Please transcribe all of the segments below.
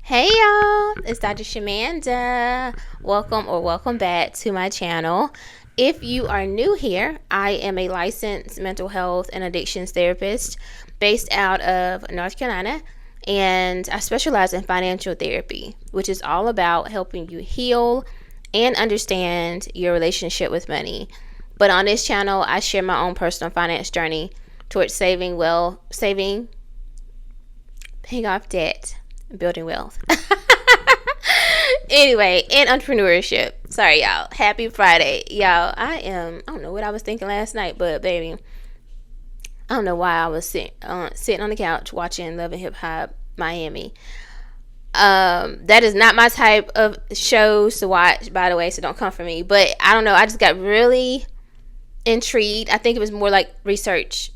Hey y'all, it's Dr. Shamanda. Welcome back to my channel. If you are new here, I am a licensed mental health and addictions therapist based out of North Carolina, and I specialize in financial therapy, which is all about helping you heal and understand your relationship with money. But on this channel, I share my own personal finance journey towards paying off debt, building wealth. Anyway, and entrepreneurship. Sorry, y'all. Happy Friday. Y'all, I don't know what I was thinking last night, but baby, I don't know why I was sitting on the couch watching Love and Hip Hop Miami. That is not my type of shows to watch, by the way, so don't come for me. But I don't know. I just got really intrigued. I think it was more like research,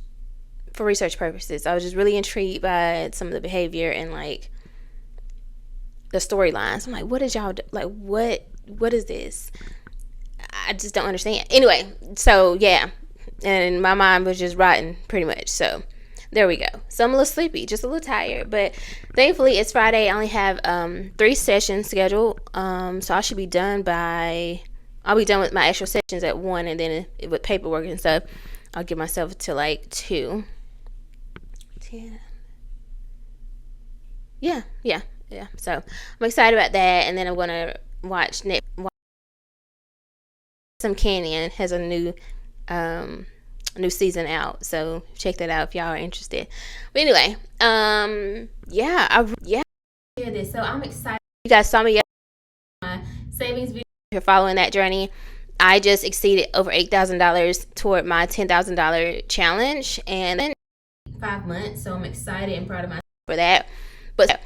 for research purposes. I was just really intrigued by some of the behavior and like the storylines. I'm like, what is y'all like? What is this? I just don't understand. Anyway, so yeah, and my mind was just rotten pretty much. So there we go. So I'm a little sleepy, just a little tired, but thankfully it's Friday. I only have 3 sessions scheduled. So I should be done by. I'll be done with my actual sessions at 1, and then with paperwork and stuff, I'll give myself to like 2. 10. Yeah. So I'm excited about that, and then I'm gonna watch some Canyon has a new season out, so check that out if y'all are interested. But anyway, yeah. Share this. So I'm excited. You guys saw me yesterday my savings video. If you're following that journey, I just exceeded over $8,000 toward my $10,000 challenge, and then 5 months. So I'm excited and proud of myself for that. But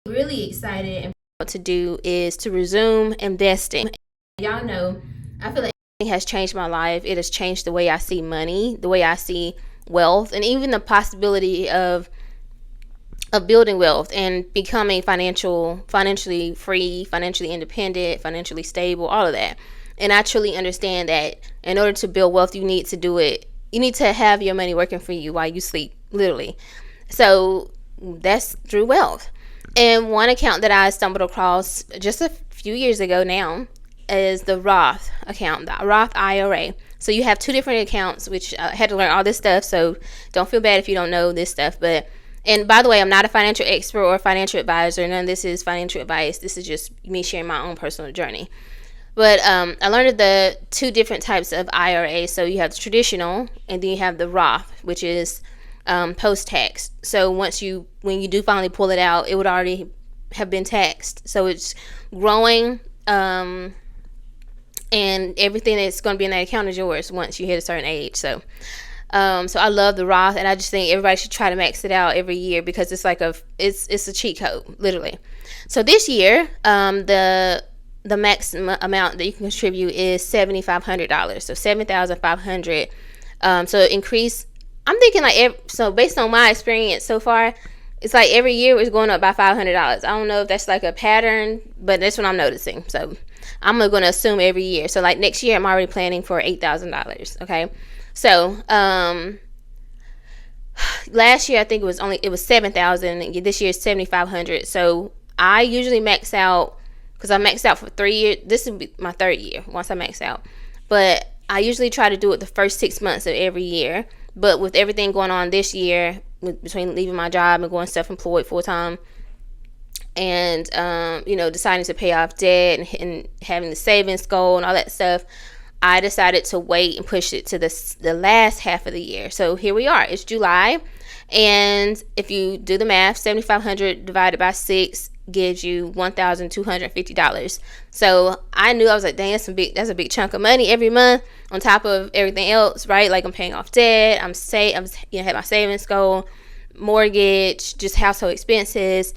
really excited and what to do is to resume investing. Y'all know, I feel like it has changed my life. It has changed the way I see money, the way I see wealth, and even the possibility of building wealth and becoming financially free, financially independent, financially stable, all of that. And I truly understand that in order to build wealth, you need to do it. You need to have your money working for you while you sleep, literally. So that's through wealth. And one account that I stumbled across just a few years ago now is the Roth account, the Roth IRA. So you have 2 different accounts, which I had to learn all this stuff. So don't feel bad if you don't know this stuff. And by the way, I'm not a financial expert or a financial advisor. None of this is financial advice. This is just me sharing my own personal journey. But I learned the 2 different types of IRA. So you have the traditional, and then you have the Roth, which is post-tax. So when you do finally pull it out, it would already have been taxed. So it's growing, and everything that's going to be in that account is yours once you hit a certain age. So I love the Roth, and I just think everybody should try to max it out every year because it's like it's a cheat code, literally. So this year, the maximum amount that you can contribute is $7,500. So $7,500. So increase. I'm thinking so based on my experience so far, it's like every year it's going up by $500. I don't know if that's like a pattern, but that's what I'm noticing. So I'm going to assume every year. So like next year, I'm already planning for $8,000. Okay. So last year I think it was 7,000. This year is 7,500. So I usually max out because I maxed out for 3 years. This will be my 3rd year once I max out. But I usually try to do it the first 6 months of every year. But with everything going on this year, between leaving my job and going self-employed full-time and, deciding to pay off debt and having the savings goal and all that stuff, I decided to wait and push it to the last half of the year. So here we are. It's July. And if you do the math, 7,500 divided by 6 gives you $1,250. So I knew, I was like, dang, that's a big chunk of money every month on top of everything else, right? Like I'm paying off debt, had my savings goal, mortgage, just household expenses.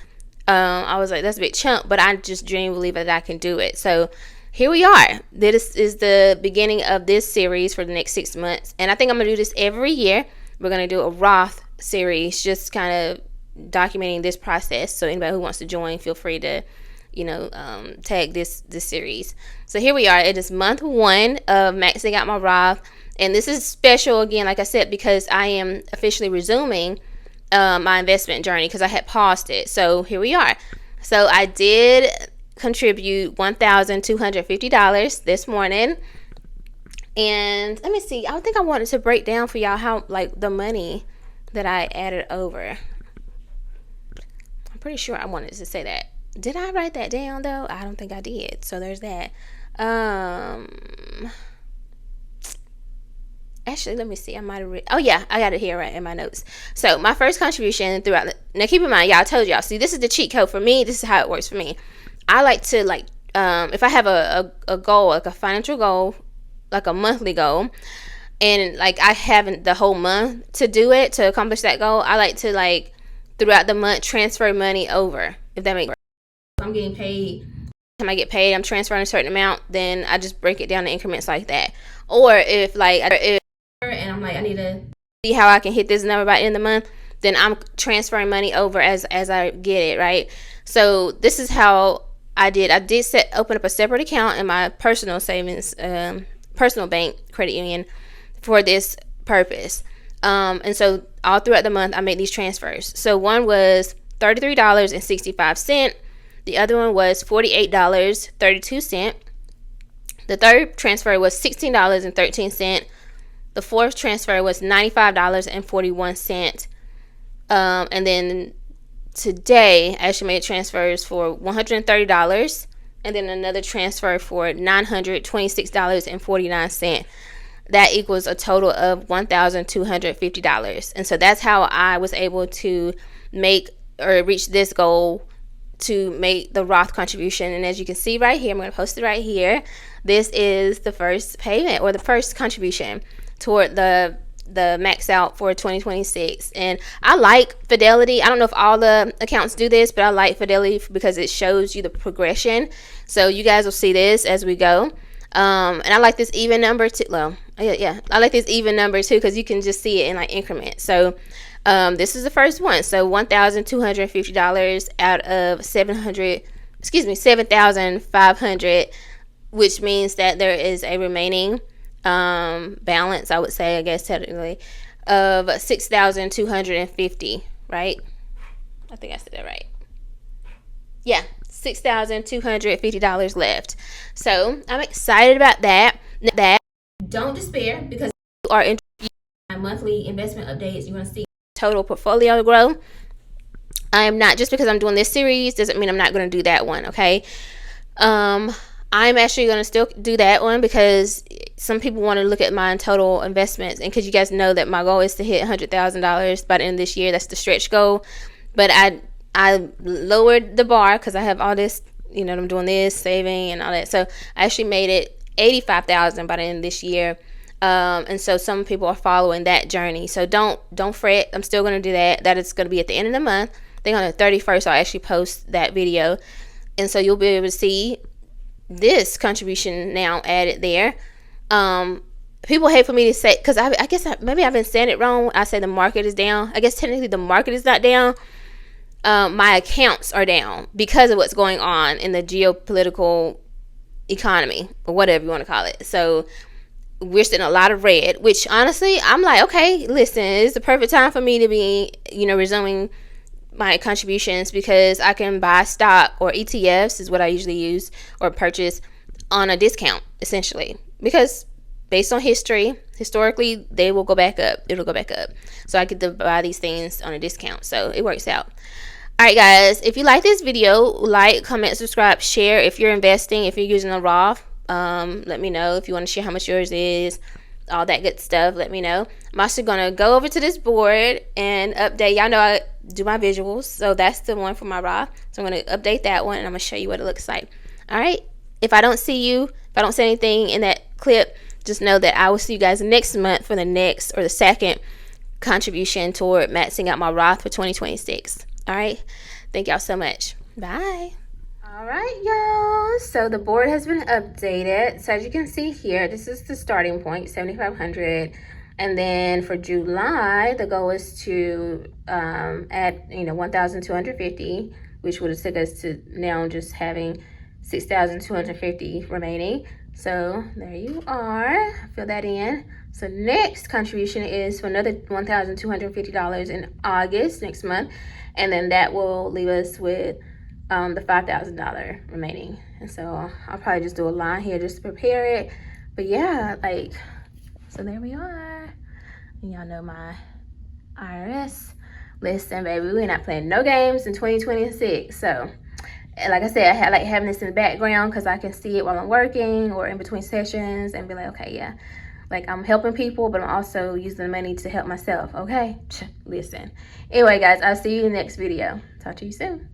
I was like, that's a big chunk, but I just genuinely believe that I can do it. So here we are. This is the beginning of this series for the next 6 months, and I think I'm gonna do this every year. We're gonna do a Roth series, just kind of documenting this process. So anybody who wants to join, feel free to tag this series. So here we are. It is month 1 of maxing out my Roth, and this is special again, like I said, because I am officially resuming my investment journey because I had paused it. So here we are. So I did contribute $1,250 this morning. And let me see, I think I wanted to break down for y'all how, like, the money that I added over. I'm pretty sure I wanted to say that. Did I write that down though? I don't think I did. So there's that. Actually, let me see. I might have read. Oh yeah, I got it here right in my notes. So my first contribution throughout. Now keep in mind, y'all, I told y'all. See, this is the cheat code for me. This is how it works for me. I like to, like, if I have a goal, like a financial goal, like a monthly goal, and like I haven't the whole month to do it, to accomplish that goal, I like to, like, throughout the month transfer money over, if that makes sense. If I'm getting paid, time I get paid, I'm transferring a certain amount, then I just break it down in increments like that. Or if, like, and I'm like, I need to see how I can hit this number by the end of the month, then I'm transferring money over as I get it, right? So this is how I did open up a separate account in my personal savings, personal bank credit union for this purpose. And so all throughout the month, I made these transfers. So one was $33.65. The other one was $48.32. The third transfer was $16.13. The fourth transfer was $95.41. And then today, I actually made transfers for $130, and then another transfer for $926.49. That equals a total of $1,250. And so that's how I was able to make or reach this goal to make the Roth contribution. And as you can see right here, I'm going to post it right here. This is the first payment, or the first contribution toward the max out for 2026. And I like Fidelity. I don't know if all the accounts do this, but I like Fidelity because it shows you the progression. So you guys will see this as we go. And I like this even number too. Well, yeah, I like this even number too, because you can just see it in, like, increments. So this is the first one. So $1,250 out of $7,500, which means that there is a remaining balance, I would say, I guess technically, of $6,250, right? I think I said that right. Yeah, $6,250 left. So I'm excited about that. Don't despair, because you are interested in my monthly investment updates. You want to see total portfolio grow. I am not, just because I'm doing this series doesn't mean I'm not going to do that one, okay? I'm actually going to still do that one, because some people want to look at my total investments, and because you guys know that my goal is to hit $100,000 by the end of this year. That's the stretch goal. But I lowered the bar because I have all this, I'm doing this, saving and all that. So I actually made it $85,000 by the end of this year. And so some people are following that journey. So don't fret. I'm still going to do that. That is going to be at the end of the month. I think on the 31st, I'll actually post that video. And so you'll be able to see this contribution now added there. People hate for me to say, because I guess maybe I've been saying it wrong. I say the market is down. I guess technically the market is not down. My accounts are down because of what's going on in the geopolitical economy, or whatever you want to call it. So we're seeing a lot of red, which honestly, I'm like, okay, listen, it's the perfect time for me to be, resuming my contributions, because I can buy stock or ETFs is what I usually use or purchase on a discount, essentially, because based on historically, they will go back up. It'll go back up. So I get to buy these things on a discount. So it works out. All right, guys, if you like this video, like, comment, subscribe, share. If you're investing, if you're using a Roth, let me know. If you want to share how much yours is, all that good stuff, let me know. I'm also going to go over to this board and update. Y'all know I do my visuals, so that's the one for my Roth. So I'm going to update that one, and I'm going to show you what it looks like. All right, if I don't see you, if I don't say anything in that clip, just know that I will see you guys next month for the next, or the second contribution toward maxing out my Roth for 2026. All right, thank y'all so much. Bye. All right, y'all, so the board has been updated. So as you can see here, this is the starting point, $7,500. And then for July, the goal is to add, $1,250, which would have took us to now just having $6,250 remaining. So there you are. Fill that in. So next contribution is for another $1,250 in August, next month. And then that will leave us with the $5,000 remaining. And so I'll probably just do a line here just to prepare it. But yeah, like, so there we are. And y'all know my IRS. Listen, baby, we're not playing no games in 2026. So, like I said, I like having this in the background because I can see it while I'm working or in between sessions and be like, okay, yeah, like I'm helping people, but I'm also using the money to help myself. Okay, listen. Anyway, guys, I'll see you in the next video. Talk to you soon.